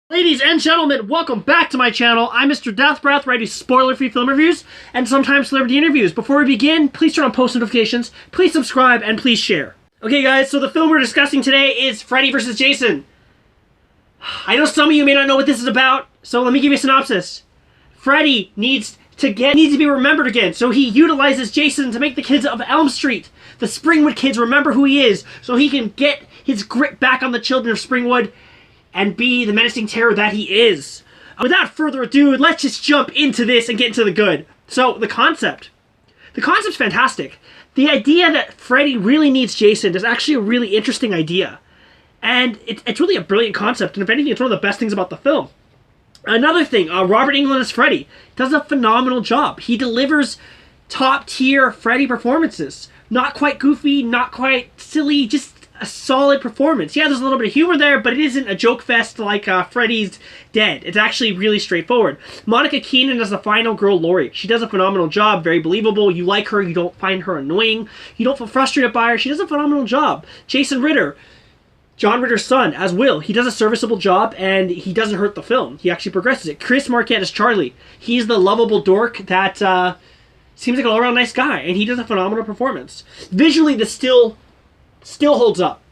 Ladies and gentlemen, welcome back to my channel. I'm Mr. Deathbreath, where I do spoiler-free film reviews and sometimes celebrity interviews. Before we begin, please turn on post notifications, please subscribe, and please share. Okay guys, so the film we're discussing today is Freddy vs. Jason. I know some of you may not know what this is about, so let me give you a synopsis. Freddy needs to be remembered again, so he utilizes Jason to make the kids of Elm Street, the Springwood kids, remember who he is, so he can get his grip back on the children of Springwood and be the menacing terror that he is. Without further ado, let's just jump into this and get into the good. So, the concept's fantastic. The idea that Freddy really needs Jason is actually a really interesting idea. And it's really a brilliant concept, and if anything, it's one of the best things about the film. Another thing, Robert Englund as Freddy does a phenomenal job. He delivers top-tier Freddy performances. Not quite goofy, not quite silly, just a solid performance. Yeah, there's a little bit of humor there, but it isn't a joke fest like Freddy's Dead. It's actually really straightforward. Monica Keena as the final girl, Laurie. She does a phenomenal job, very believable. You like her, you don't find her annoying. You don't feel frustrated by her. She does a phenomenal job. Jason Ritter, John Ritter's son, as Will. He does a serviceable job, and he doesn't hurt the film. He actually progresses it. Chris Marquette as Charlie. He's the lovable dork that seems like an all-around nice guy, and he does a phenomenal performance. Visually, this still holds up.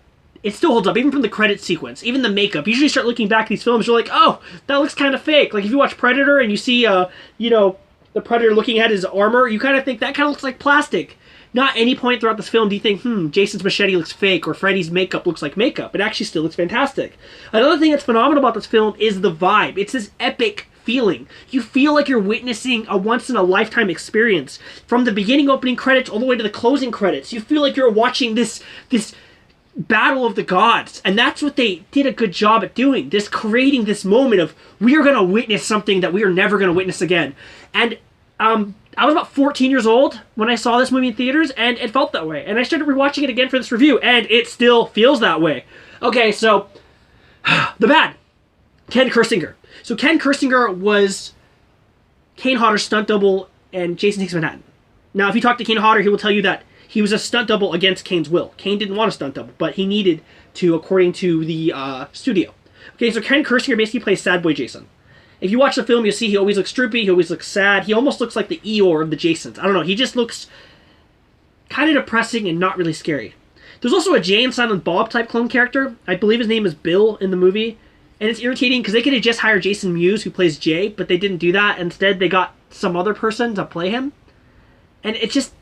It still holds up, even from the credit sequence, even the makeup. You usually start looking back at these films, you're like, oh, that looks kind of fake. Like, if you watch Predator and you see, you know, the Predator looking at his armor, you kind of think that kind of looks like plastic. Not any point throughout this film do you think, Jason's machete looks fake, or Freddy's makeup looks like makeup. It actually still looks fantastic. Another thing that's phenomenal about this film is the vibe. It's this epic feeling. You feel like you're witnessing a once-in-a-lifetime experience. From the beginning opening credits all the way to the closing credits, you feel like you're watching this battle of the gods, and that's what they did a good job at doing. Just creating this moment of, we are going to witness something that we are never going to witness again. And I was about 14 years old when I saw this movie in theaters, and it felt that way. And I started rewatching it again for this review, and it still feels that way. Okay, so, the bad. Ken Kirsinger. So Ken Kirsinger was Kane Hodder's stunt double and Jason Takes Manhattan. Now, if you talk to Kane Hodder, he will tell you that he was a stunt double against Kane's will. Kane didn't want a stunt double, but he needed to, according to the studio. Okay, so Ken Kirsinger basically plays Sad Boy Jason. If you watch the film, you'll see he always looks droopy, he always looks sad. He almost looks like the Eeyore of the Jasons. I don't know, he just looks kind of depressing and not really scary. There's also a Jay and Silent Bob type clone character. I believe his name is Bill in the movie. And it's irritating because they could have just hired Jason Mewes, who plays Jay, but they didn't do that. Instead, they got some other person to play him. And it just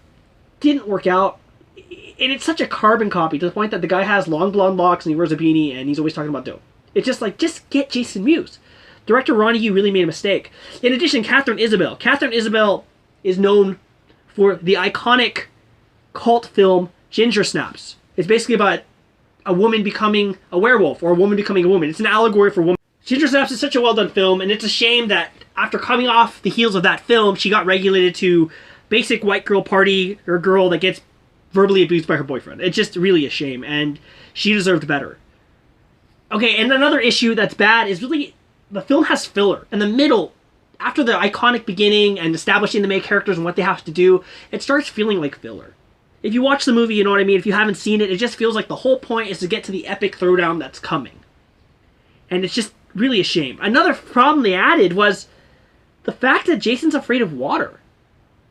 didn't work out. And it's such a carbon copy to the point that the guy has long blonde locks and he wears a beanie and he's always talking about dope. It's just like, just get Jason Mewes. Director Ronnie Yu really made a mistake. In addition, Katharine Isabelle. Katharine Isabelle is known for the iconic cult film Ginger Snaps. It's basically about a woman becoming a werewolf, or a woman becoming a woman. It's an allegory for women. Ginger Snaps is such a well-done film, and it's a shame that after coming off the heels of that film, she got regulated to basic white girl party, or girl that gets verbally abused by her boyfriend. It's just really a shame, and she deserved better. Okay, and another issue that's bad is really, the film has filler. In the middle, after the iconic beginning and establishing the main characters and what they have to do, it starts feeling like filler. If you watch the movie, you know what I mean. If you haven't seen it, it just feels like the whole point is to get to the epic throwdown that's coming. And it's just really a shame. Another problem they added was the fact that Jason's afraid of water.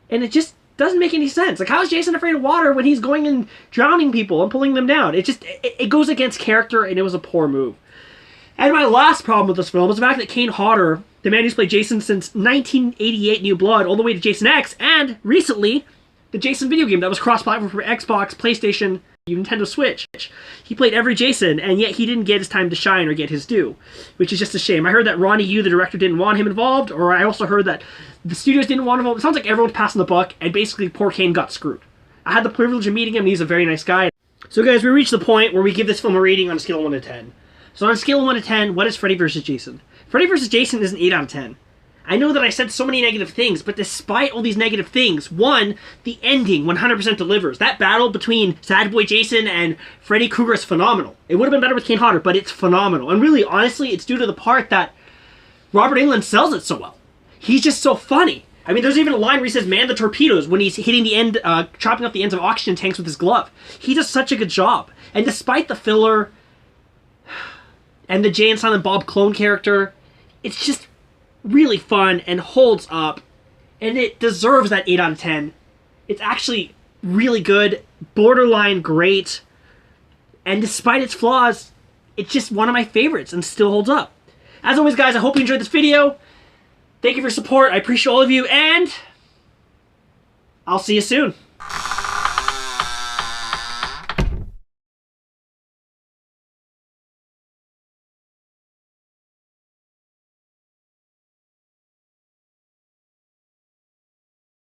And it just doesn't make any sense. Like, how is Jason afraid of water when he's going and drowning people and pulling them down? It goes against character, and it was a poor move. And my last problem with this film is the fact that Kane Hodder, the man who's played Jason since 1988 New Blood, all the way to Jason X, and recently, the Jason video game that was cross-platform for Xbox, PlayStation, Nintendo Switch. He played every Jason, and yet he didn't get his time to shine or get his due, which is just a shame. I heard that Ronnie Yu, the director, didn't want him involved, or I also heard that the studios didn't want him involved. It sounds like everyone's passing the buck, and basically poor Kane got screwed. I had the privilege of meeting him, and he's a very nice guy. So guys, we reached the point where we give this film a rating on a scale of 1 to 10. So on a scale of 1 to 10, what is Freddy vs. Jason? Freddy vs. Jason is an 8 out of 10. I know that I said so many negative things, but despite all these negative things, one, the ending 100% delivers. That battle between Sad Boy Jason and Freddy Krueger is phenomenal. It would have been better with Kane Hodder, but it's phenomenal. And really, honestly, it's due to the part that Robert Englund sells it so well. he's just so funny. I mean, there's even a line where he says, "Man the torpedoes," when he's hitting the end, chopping off the ends of oxygen tanks with his glove. He does such a good job. And despite the filler and the Jay and Silent Bob clone character, it's just really fun and holds up. And it deserves that 8 out of 10. It's actually really good, borderline great. And despite its flaws, it's just one of my favorites and still holds up. As always, guys, I hope you enjoyed this video. Thank you for your support. I appreciate all of you, and I'll see you soon.